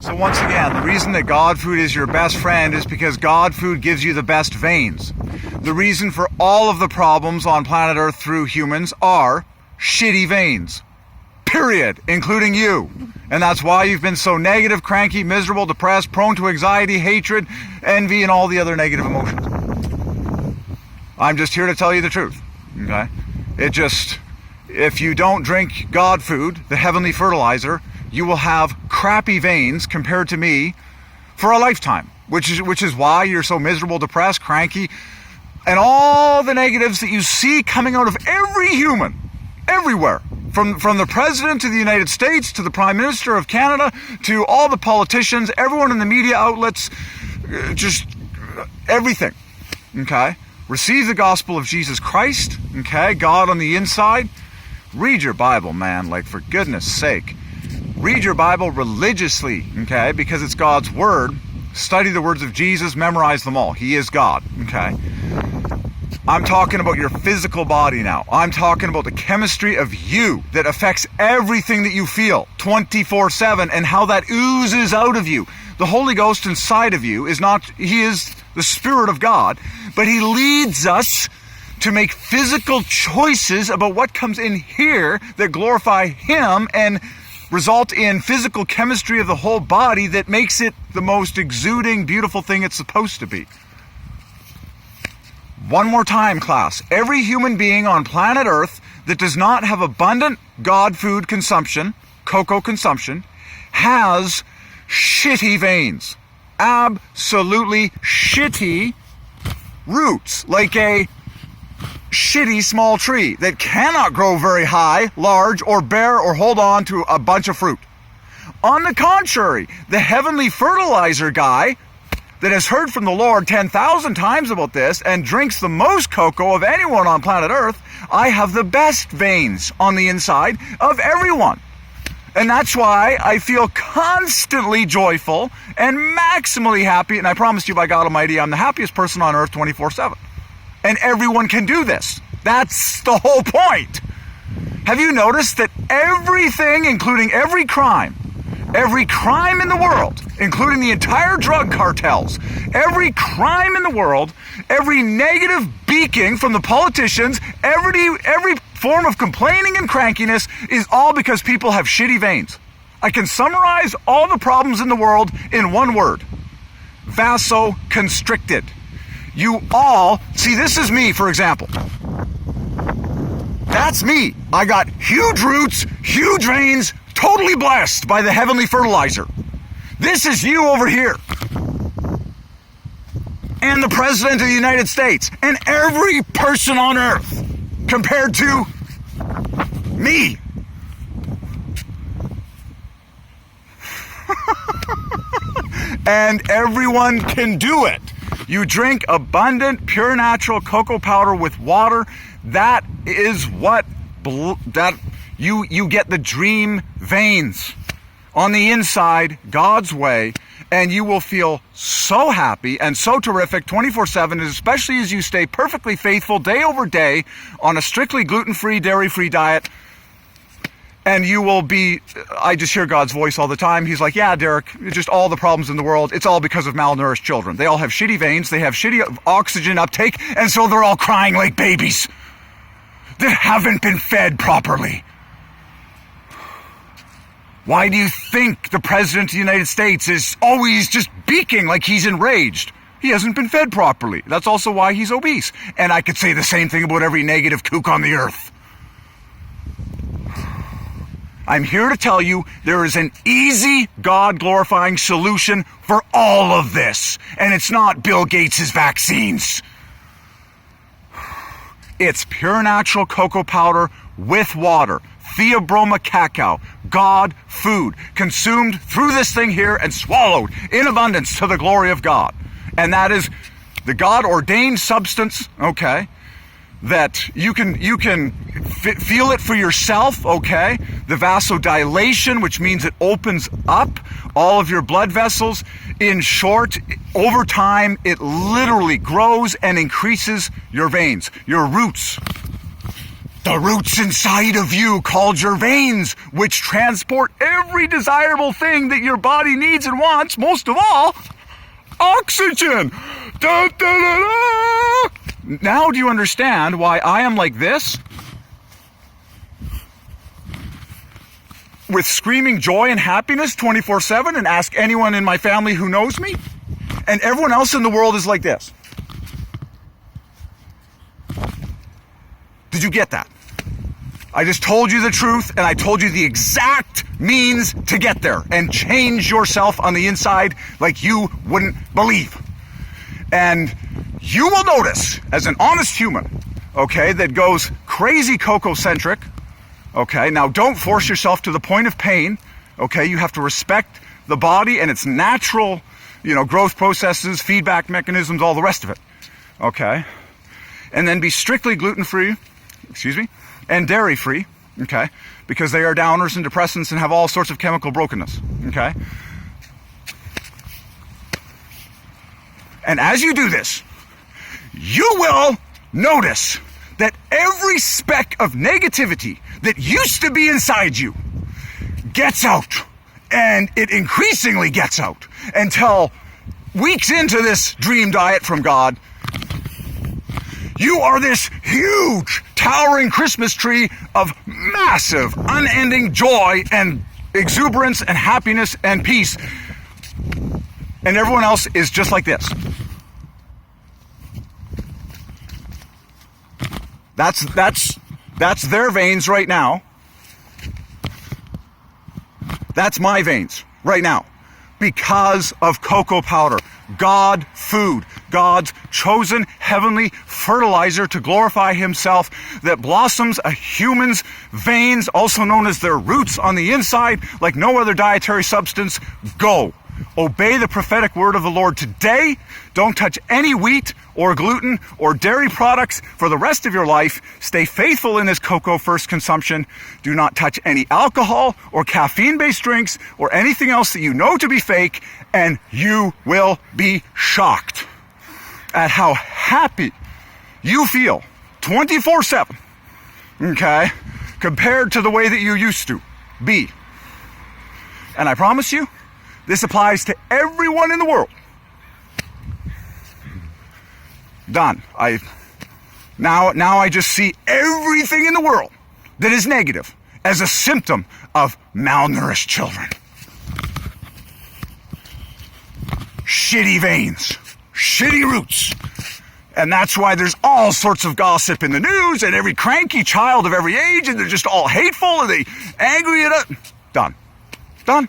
So once again, the reason that God food is your best friend is because God food gives you the best veins. The reason for all of the problems on planet Earth through humans are shitty veins. Period. Including you. And that's why you've been so negative, cranky, miserable, depressed, prone to anxiety, hatred, envy, and all the other negative emotions. I'm just here to tell you the truth. Okay? If you don't drink God food, the heavenly fertilizer, you will have crappy veins compared to me for a lifetime, which is why you're so miserable, depressed, cranky, and all the negatives that you see coming out of every human, everywhere, from the President to the United States, to the Prime Minister of Canada, to all the politicians, everyone in the media outlets, just everything, okay? Receive the gospel of Jesus Christ, okay? God on the inside. Read your Bible, man, like, for goodness sake. Read your Bible religiously, okay, because it's God's Word. Study the words of Jesus, memorize them all. He is God, okay? I'm talking about your physical body now. I'm talking about the chemistry of you that affects everything that you feel 24/7 and how that oozes out of you. The Holy Ghost inside of you he is the Spirit of God, but He leads us to make physical choices about what comes in here that glorify Him and result in physical chemistry of the whole body that makes it the most exuding, beautiful thing it's supposed to be. One more time, class. Every human being on planet Earth that does not have abundant God food consumption, cocoa consumption, has shitty veins. Absolutely shitty roots, like a shitty small tree that cannot grow very high, large, or bear or hold on to a bunch of fruit. On the contrary, the heavenly fertilizer guy that has heard from the Lord 10,000 times about this and drinks the most cocoa of anyone on planet Earth, I have the best veins on the inside of everyone. And that's why I feel constantly joyful and maximally happy, and I promise you by God Almighty, I'm the happiest person on earth 24/7. And everyone can do this. That's the whole point. Have you noticed that everything, including every crime in the world, including the entire drug cartels, every crime in the world, every negative beaking from the politicians, every form of complaining and crankiness is all because people have shitty veins. I can summarize all the problems in the world in one word: vasoconstricted. You all, see, this is me, for example. That's me. I got huge roots, huge veins, totally blessed by the heavenly fertilizer. This is you over here. And the President of the United States. And every person on earth compared to me. And everyone can do it. You drink abundant, pure, natural cocoa powder with water. That is what you get the dream veins on the inside, God's way, and you will feel so happy and so terrific 24/7, especially as you stay perfectly faithful day over day on a strictly gluten-free, dairy-free diet. And you will be, I just hear God's voice all the time. He's like, yeah, Derek, just all the problems in the world, it's all because of malnourished children. They all have shitty veins, they have shitty oxygen uptake, and so they're all crying like babies that haven't been fed properly. Why do you think the President of the United States is always just beaking like he's enraged? He hasn't been fed properly. That's also why he's obese. And I could say the same thing about every negative kook on the earth. I'm here to tell you there is an easy, God-glorifying solution for all of this. And it's not Bill Gates' vaccines. It's pure natural cocoa powder with water. Theobroma cacao. God food. Consumed through this thing here and swallowed in abundance to the glory of God. And that is the God-ordained substance, okay, that you can feel it for yourself, okay? The vasodilation, which means it opens up all of your blood vessels. In short, over time, it literally grows and increases your veins, your roots. The roots inside of you, called your veins, which transport every desirable thing that your body needs and wants, most of all, oxygen. Da, da, da, da. Now do you understand why I am like this? With screaming joy and happiness 24/7, and ask anyone in my family who knows me. And everyone else in the world is like this. Did you get that? I just told you the truth, and I told you the exact means to get there and change yourself on the inside like you wouldn't believe. And you will notice, as an honest human, okay, that goes crazy cocoa-centric, okay, now don't force yourself to the point of pain, okay, you have to respect the body and its natural, growth processes, feedback mechanisms, all the rest of it, okay, and then be strictly gluten-free, and dairy-free, okay, because they are downers and depressants and have all sorts of chemical brokenness, okay. And as you do this, you will notice that every speck of negativity that used to be inside you gets out, and it increasingly gets out until weeks into this dream diet from God, you are this huge, towering Christmas tree of massive, unending joy and exuberance and happiness and peace. And everyone else is just like this. That's their veins right now. That's my veins right now. Because of cocoa powder. God food. God's chosen heavenly fertilizer to glorify himself that blossoms a human's veins, also known as their roots on the inside, like no other dietary substance. Go. Obey the prophetic word of the Lord today. Don't touch any wheat or gluten or dairy products for the rest of your life. Stay faithful in this cocoa first consumption. Do not touch any alcohol or caffeine-based drinks or anything else that you know to be fake, and you will be shocked at how happy you feel 24/7, okay, compared to the way that you used to be. And I promise you, this applies to everyone in the world. Done. Now I just see everything in the world that is negative as a symptom of malnourished children. Shitty veins, shitty roots. And that's why there's all sorts of gossip in the news and every cranky child of every age, and they're just all hateful and they angry at it. Done. Done.